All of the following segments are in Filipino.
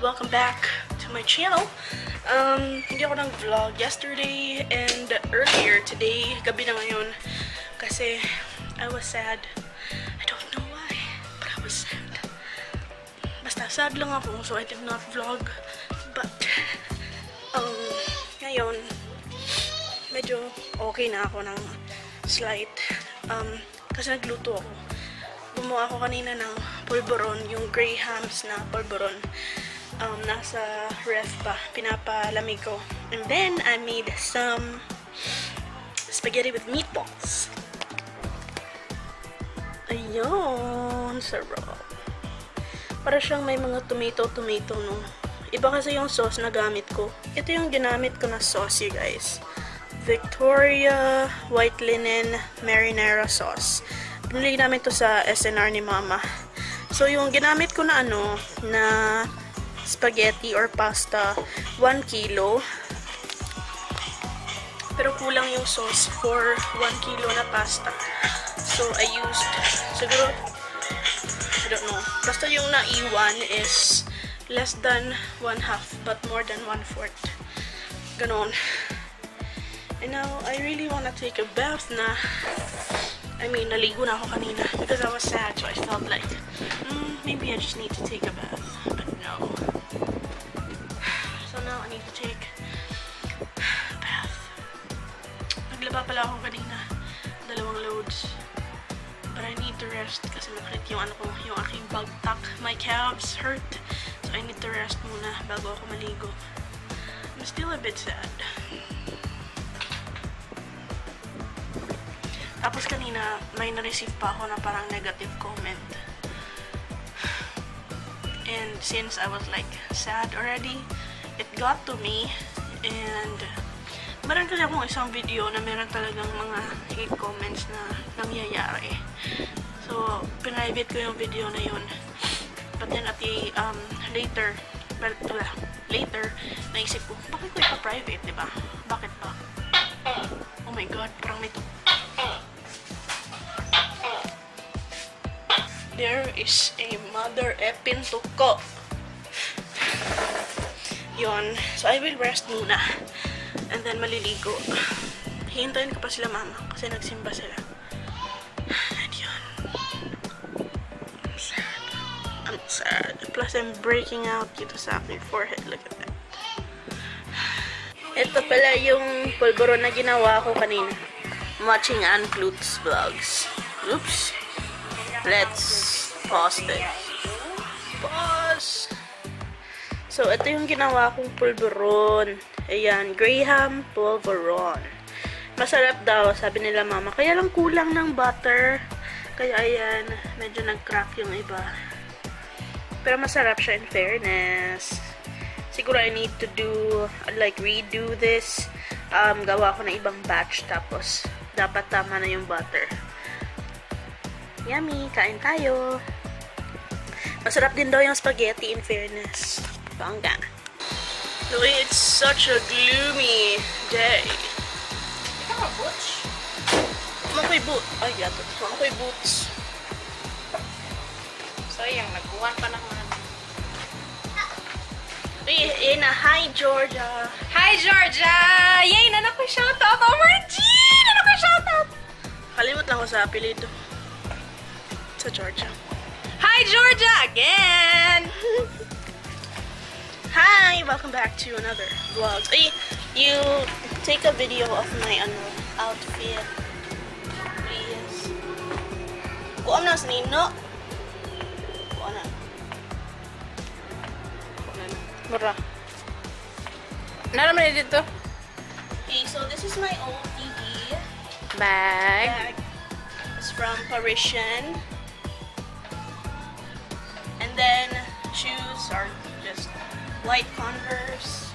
welcome back to my channel. Hindi ako nag-vlog yesterday and earlier today, gabi na ngayon, kasi I was sad. I don't know why, but I was sad. Basta sad lang ako, so I did not vlog. But, ngayon, medyo okay na ako ng slight. Kasi nagluto ako. Gumawa ako kanina ng pulveron, yung Graham's na pulveron. Nasa ref pa, pinapalamig ko. And then, I made some spaghetti with meatballs. Ayun, sarap. Para siyang may mga tomato, no? Iba kasi yung sauce na gamit ko. Ito yung ginamit ko na sauce, you guys. Victoria White Linen Marinara Sauce. Binili namin to sa SNR ni Mama. So, yung ginamit ko na na spaghetti or pasta, 1 kilo. Pero kulang yung sauce for 1 kilo na pasta. So, I used, siguro, I don't know. Basta yung naiwan is less than 1/2, but more than 1/4. Ganon. And now, I really wanna take a bath na. I mean, naligo na ako kanina because I was sad, so I felt like, maybe I just need to take a bath. But no. So now, I need to take a bath. Naglaba pala ako kanina. 2 loads. But I need to rest kasi nakrit yung yung aking bagtak. My calves hurt. So I need to rest muna bago ako maligo. I'm still a bit sad. Tapos kanina, may na-receive pa ako na parang negative comment. And since I was like sad already, it got to me. And meron kasi akong isang video na meron talagang mga hate comments na nangyayari. So, pinrivate ko yung video na yun. But then at the later, naisip ko, bakit ko ipa-private, diba? Bakit ba? Oh my god, parang may there is a mother effing tuko. Yun. So, I will rest muna. And then, maliligo. Hihintayin ko pa sila mama kasi nagsimba sila. And yun. I'm sad. I'm sad. Plus, I'm breaking out dito sa aking forehead. Look at that. Ito pala yung pulveron na ginawa ko kanina. Watching Ann Klut's vlogs. Oops. Let's pause this. Pause! So, ito yung ginawa kong pulveron. Ayan, Graham pulveron. Masarap daw, sabi nila mama. Kaya lang kulang ng butter. Kaya ayan, medyo nag-crack yung iba. Pero masarap siya in fairness. Siguro I need to do, like, redo this. Gawa ko ng ibang batch. Tapos, dapat tama na yung butter. Yummy! Kain tayo! Masarap din daw yung spaghetti in fairness. Bangga! Louis, it's such a gloomy day. Ikaw ka, Butch? Makoy boots. Ay, yato. Makoy boots. Sayang, nagbuwan pa naman. Uy, hi, Georgia! Hi, Georgia! Yay! Nanak ko shoutout! OMG! Nanak ko shoutout! Kalimut lang ko sa apelido. Sa Georgia. Hi, Georgia! Again! Hi! Welcome back to another vlog. Ay, you take a video of my outfit. Please. Kuam na sa nino. Kuam na. Mura. Naraman na dito. Okay, so this is my old TV. Bag. It's from Parisian. And then, shoes are just white Converse.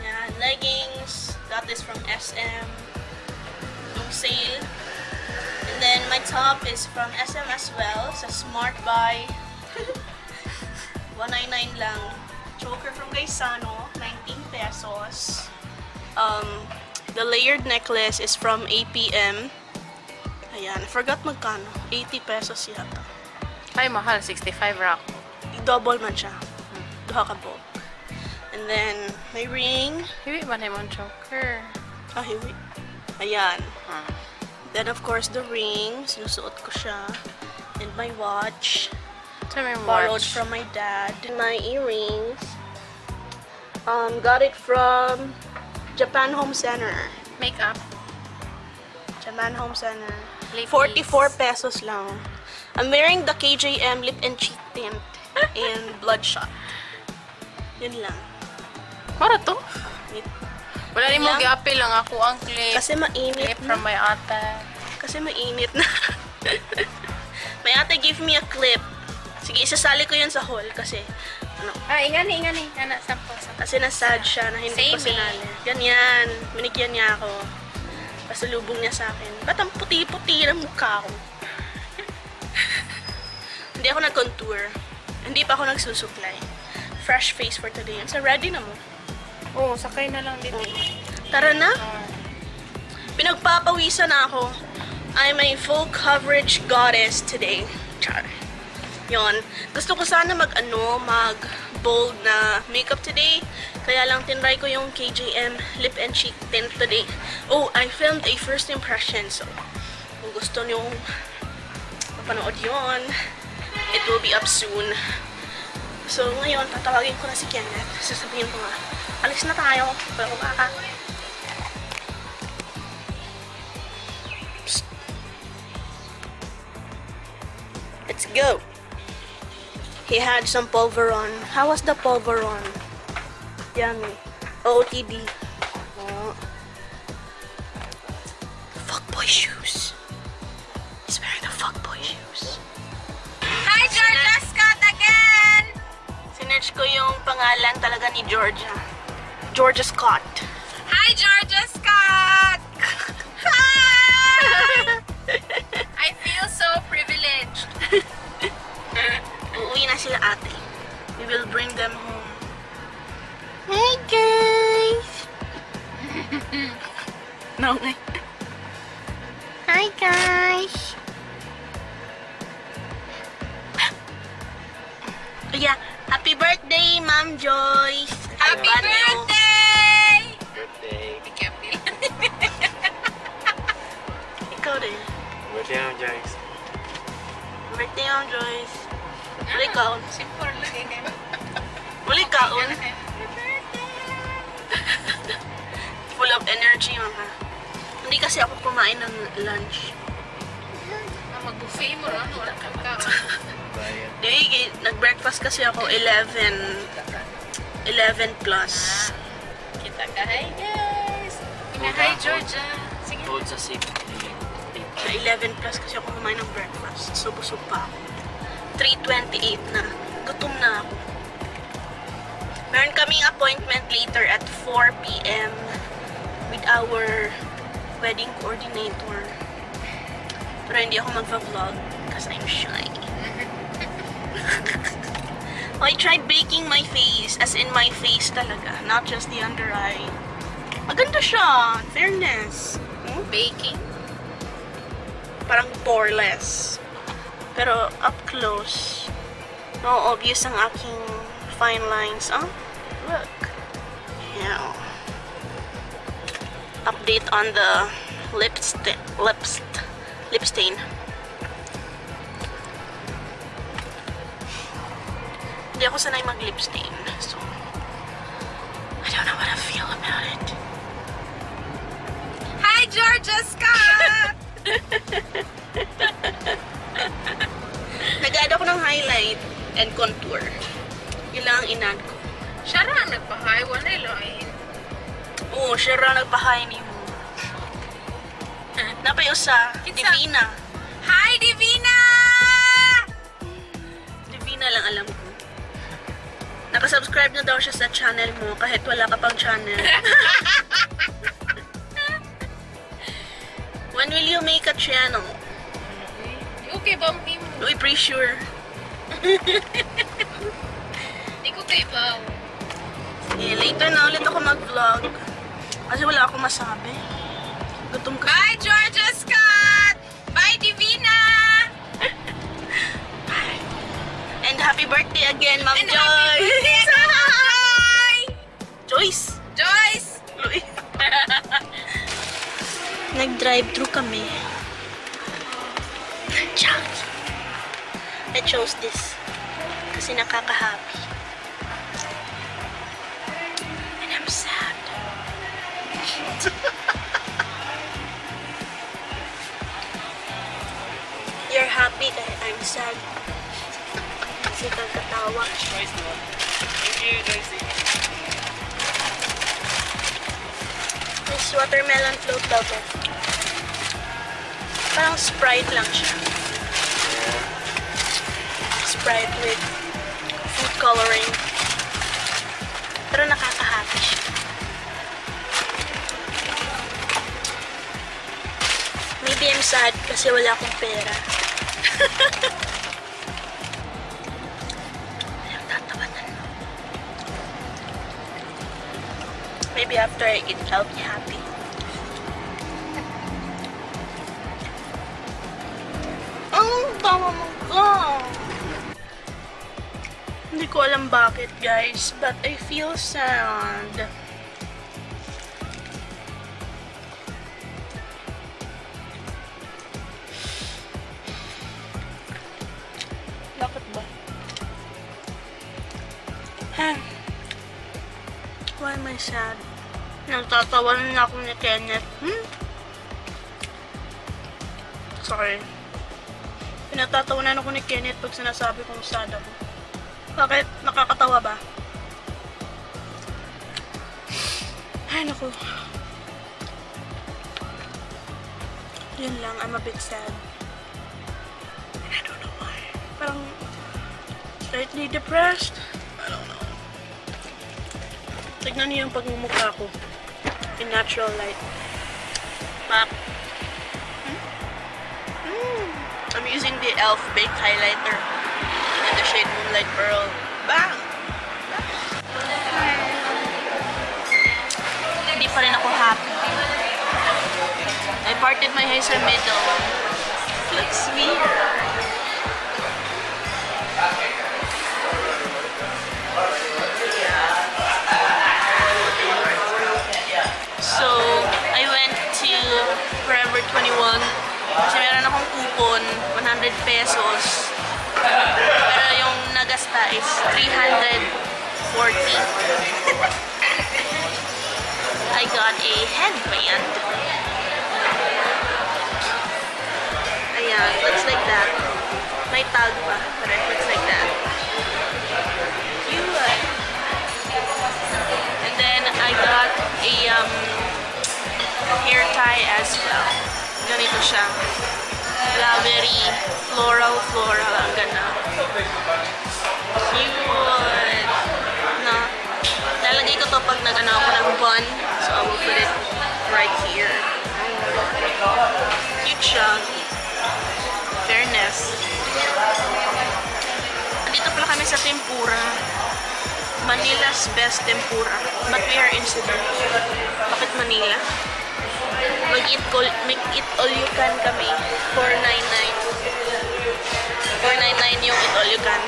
Yeah, leggings. Got this from SM. No sale. And then, my top is from SM as well. Sa Smart Buy. 199 lang. Choker from Gaisano. 19 pesos. The layered necklace is from APM. Ayan. I forgot magkano. 80 pesos yata. Ay, mahal. 65 rack. Double man siya. Duha ka bulk. And then, my ring. Hiwi ba na yung choker? Ah, hiwi. Ayan. Then, of course, the ring. Sinusuot ko siya. And my watch. Ito may Borrowed watch. from my dad. My earrings. Got it from Japan Home Center. Makeup. Japan Home Center. Lip 44 pesos lang. I'm wearing the KJM lip and cheek tint in Bloodshot. Yun lang. Para to? Wait. Wala rin mo Lang. gi-appeal lang ako ang clip. Kasi mainit Clip na. from my ate. Kasi mainit na. My ate gave me a clip. Sige, isasali ko yun sa haul kasi ano, Ingani. Ana, sample. kasi nasad siya na hindi ko Same sinali. Ganyan. Binigyan niya ako. Pasalubong niya sa akin. Ba't ang puti-puti ng mukha ko? Hindi ako nag-contour. Hindi pa ako nagsusuklay. Fresh face for today. So, ready na mo. Oo, sakay na lang dito. Tara na. Pinagpapawisan na ako. I'm a full coverage goddess today. Char. Yon. Gusto ko sana mag-bold na makeup today. Kaya lang tinry ko yung KJM lip and cheek tint today. Oh, I filmed a first impression. So, kung gusto nyo mapanood yon, it will be up soon. So, ngayon, tatawagin ko na si Kenneth. Sasabihin ko nga, alis na tayo. Wala ko baka. Psst. Let's go. He had some pulveron. How was the pulveron? Yummy. OOTD. Oh. Fuckboy shoes. He's wearing the fuckboy shoes. Hi, Georgia Scott again! Sinerch ko yung pangalan talaga ni Georgia. Georgia Scott. Hi, Georgia Scott! Hi! I feel so privileged. Uuwi na sila ate. We will bring them home. Hey guys! No, nga. Hi guys! Yeah, happy birthday, Ma'am Joyce! Happy Albanyo. birthday! Birthday. Ikaw rin. Birthday mo, Joyce. Birthday, Ma'am Joyce. Uli kaon. Simple lang eh. Uli kaon. Full of energy, mama. Hindi kasi ako kumain ng lunch. Mag-buffet mo, ano? Wala kang kaon. Bayan. Di, nag-breakfast kasi ako 11 plus. Kita ka. Hi, guys! Hi, Georgia. Sige. Hold sa safety. Sa 11 plus kasi ako kumain ng breakfast. So, busog pa ako. 3:28 na. Gutom na ako. Meron kaming appointment later at 4 p.m. with our wedding coordinator. Pero hindi ako magpa-vlog because I'm shy. I tried baking my face, as in my face talaga, not just the under eye. Maganda siya, in fairness. Baking. Parang poreless. Pero up close, no obvious ang aking fine lines. Oh, look. Yeah. Update on the lip stain. Hindi ako sanay mag lip stain, so I don't know what I feel about it. Hi, Georgia Scott! Nag-add ako ng highlight and contour. Yun lang ang in-add ko. Siya lang nagpahay. Wala ilahin. Oo, siya ra nagpahay ni mo. Napayusa, Kitsa. Divina. Hi, Divina! Divina lang alam ko. Nakasubscribe na daw siya sa channel mo kahit wala ka pang channel. When will you make a channel? Okay ba ang mo? Uy, pretty sure. Hindi ko kay Bao. Eh, later na ulit ako mag-vlog. Kasi wala akong masabi. Gutom ka. Bye, Georgia Scott! Bye, Divina! And happy birthday again, Ma'am And Joy! happy birthday! Joyce! Joyce! Luis. Nag-drive-thru kami. Chuck. I chose this kasi nakaka-happy. And I'm sad. You're happy kahit I'm sad. Kasi kagatawa. Thank you, Joyce. This watermelon float bubble. Parang Sprite lang siya. Sprite with food coloring. Pero nakaka-happy siya. Maybe I'm sad kasi wala akong pera. Ayaw tatawanan mo. Maybe after I eat, I'll be happy. Ang tawa mo ko! Hindi ko alam bakit, guys, but I feel sad. Bakit ba? Why am I sad? Nagtatawanan na ako ni Kenneth. Sorry. Pinatatawanan ako ni Kenneth pag sinasabi kong sad ako. Bakit? Nakakatawa ba? Ay, naku. Yun lang, I'm a bit sad. And I don't know why. Parang slightly depressed. I don't know. Tignan niyo yung pagmumukha ko. In natural light. Map. I'm using the e.l.f. Baked Highlighter in the shade Moonlight Pearl. Bang! Hindi pa rin ako happy. I parted my hair sa middle. Looks weird. So, I went to Forever 21 kasi meron akong coupon, 100 pesos. Pero yung nagasta is 340. I got a headband. Ayan, looks like that. May tag pa, but it looks like that. Cute. And then I got a hair tie as well. Ganito siya. Lavery. Floral. Ang ganda. Cute. No. Lalagay ko to pag nag-ano ako ng bun. So I will put it right here. Cute siya. Fairness. Andito pala kami sa tempura. Manila's best tempura. But we are in Cebu. Bakit Manila? Mag-eat all you can kami. 499. 499 yung eat all you can.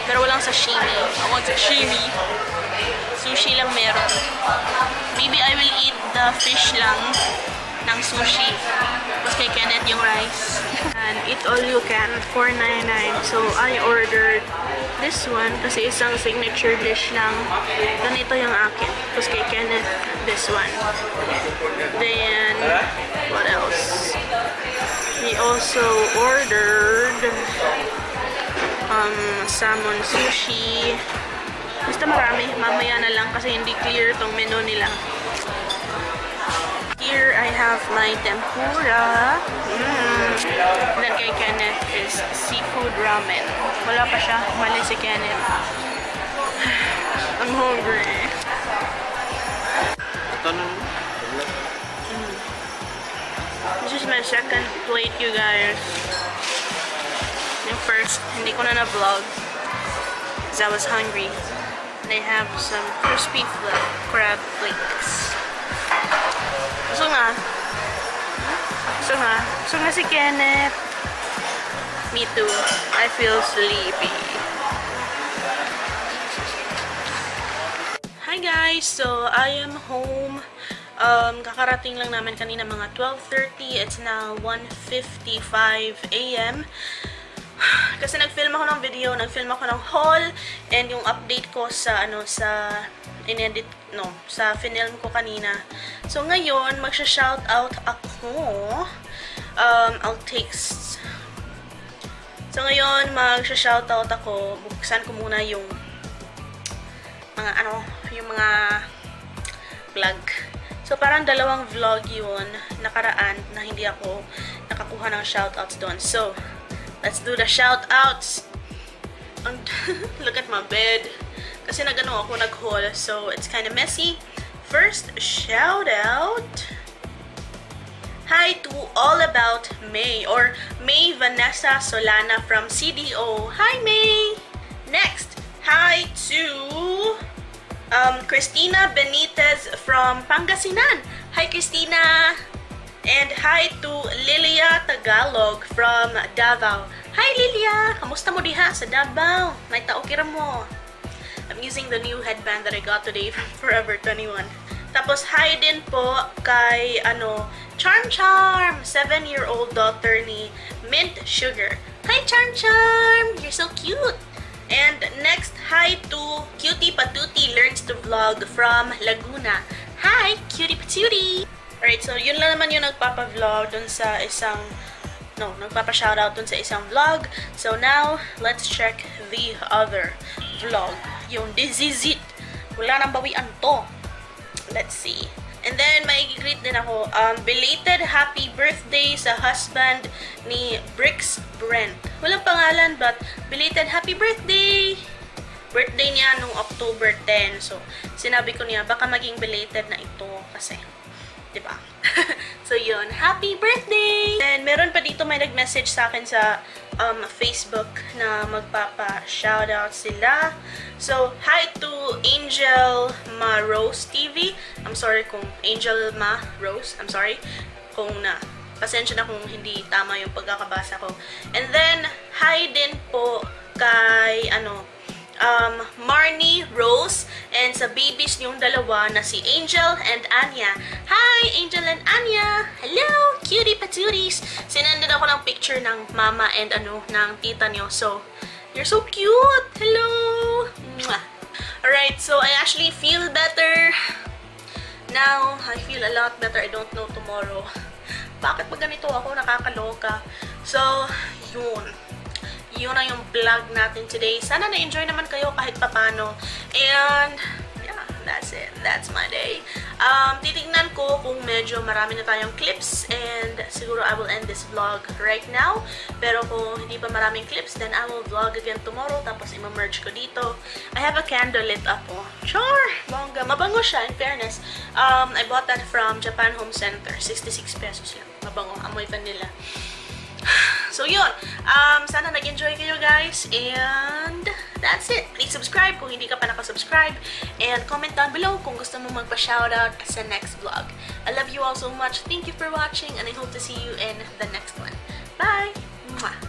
Pero walang sashimi. I want sashimi. Sushi lang meron. Maybe I will eat the fish lang ng sushi. Tapos kay Kenneth yung rice. And eat all you can, 499. So I ordered this one kasi isang signature dish lang. Ganito yung akin. Tapos kay Kenneth, this one. Then, what else? We also ordered salmon sushi. Basta marami. Mamaya na lang kasi hindi clear tong menu nila. Here I have my tempura. Then kay Kenneth is seafood ramen. Wala pa siya. Mali si Kenneth. I'm hungry. This is my second plate, you guys. Yung first, hindi ko na na-vlog because I was hungry. And I have some crispy crab flakes. Gusto nga. Gusto nga si Kenneth. Me too. I feel sleepy. Hi guys! So, I am home. Kakarating lang namin kanina mga 12:30. It's now 1:55 a.m. Kasi nag-film ako ng video, nag-film ako ng haul, and yung update ko sa, sa finilm ko kanina. So, ngayon, magsha-shoutout ako. So, ngayon, magsha-shoutout ako. Buksan ko muna yung mga vlog. So, parang dalawang vlog yun nakaraan na hindi ako nakakuha ng shoutouts doon. So, let's do the shoutouts. Look at my bed. Kasi ako nag-haul, so it's kind of messy. First, shoutout. Hi to All About May, or May Vanessa Solana from CDO. Hi, May! Next, hi to Christina Benitez from Pangasinan. Hi, Christina! And hi to Lilia Tagalog from Davao. Hi, Lilia! Kamusta mo diha sa Davao? May taokira mo. I'm using the new headband that I got today from Forever 21. Tapos, hi din po kay, Charm Charm! 7-year-old daughter ni Mint Sugar. Hi, Charm Charm! You're so cute! And next, hi to Cutie Patuti Learns to Vlog from Laguna. Hi, Cutie Patuti! Alright, so yun lang naman yung nagpapa-vlog dun sa nagpapa-shoutout dun sa isang vlog. So now, let's check the other vlog. Yung This Is It. Wala nang bawian to. Let's see. And then, may greet din ako. Belated happy birthday sa husband ni Brix Brent. Walang pangalan, but belated happy birthday! Birthday niya nung October 10. So, sinabi ko niya, baka maging belated na ito kasi diba? So, yun. Happy birthday! And meron pa dito may nag-message sa akin sa Facebook na magpapa-shoutout sila. So, hi to Angel Ma Rose TV. I'm sorry kung Angel Ma Rose. I'm sorry kung pasensya na kung hindi tama yung pagkakabasa ko. And then, hi din po kay, Marnie Rose, and sa babies niyong dalawa na si Angel and Anya. Hi, Angel and Anya! Hello, cutie patooties! Sinended ako ng picture ng mama and ng tita niyo. So, you're so cute! Hello! Mwah! Alright, so I actually feel better. Now, I feel a lot better. I don't know tomorrow. Bakit ba ganito ako? Nakakaloka. So, yun. Yun na yung vlog natin today. Sana na-enjoy naman kayo kahit papano. And, yeah, that's it. That's my day. Titignan ko kung medyo marami na tayong clips. And, siguro I will end this vlog right now. Pero kung hindi pa maraming clips, then I will vlog again tomorrow. Tapos, ima-merge ko dito. I have a candle lit up, oh. Sure! Bongga. Mabango siya, in fairness. I bought that from Japan Home Center. 66 pesos yun. Mabango. Amoy vanilla. So, yun. Sana nag-enjoy kayo, guys. And that's it. Please subscribe kung hindi ka pa nakasubscribe. And comment down below kung gusto mo magpa-shoutout sa next vlog. I love you all so much. Thank you for watching. And I hope to see you in the next one. Bye! Mwah!